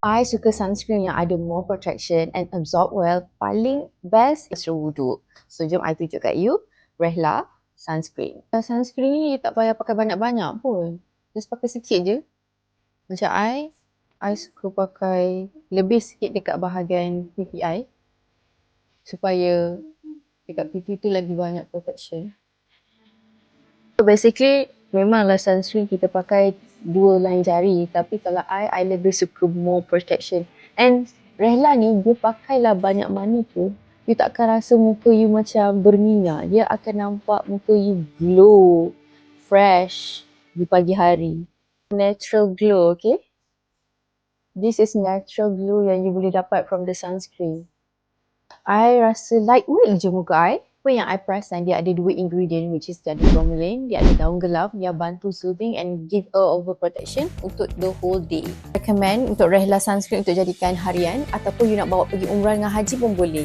I suka sunscreen yang ada more protection and absorb well. Paling best serum wuduk. So jom I tunjuk kat you Rehla sunscreen. Sunscreen ni tak payah pakai banyak-banyak pun. Just pakai sikit je. Macam I suka pakai lebih sikit dekat bahagian pipi I. Supaya dekat pipi tu lagi banyak protection. So basically memanglah sunscreen kita pakai 2 line jari, tapi kalau I lebih suka more protection. And Rehla ni dia pakailah banyak mana pun, you takkan rasa muka you macam berminyak. Dia akan nampak muka you glow, fresh di pagi hari. Natural glow, okay? This is natural glow yang you boleh dapat from the sunscreen. I rasa lightweight je muka I. Apa yang I perasan, dia ada 2 ingredient, which is dia ada bromelain, dia ada daun gelam yang bantu soothing and give a over protection untuk the whole day. Recommend untuk Rehla sunscreen untuk jadikan harian ataupun you nak bawa pergi umrah dengan haji pun boleh.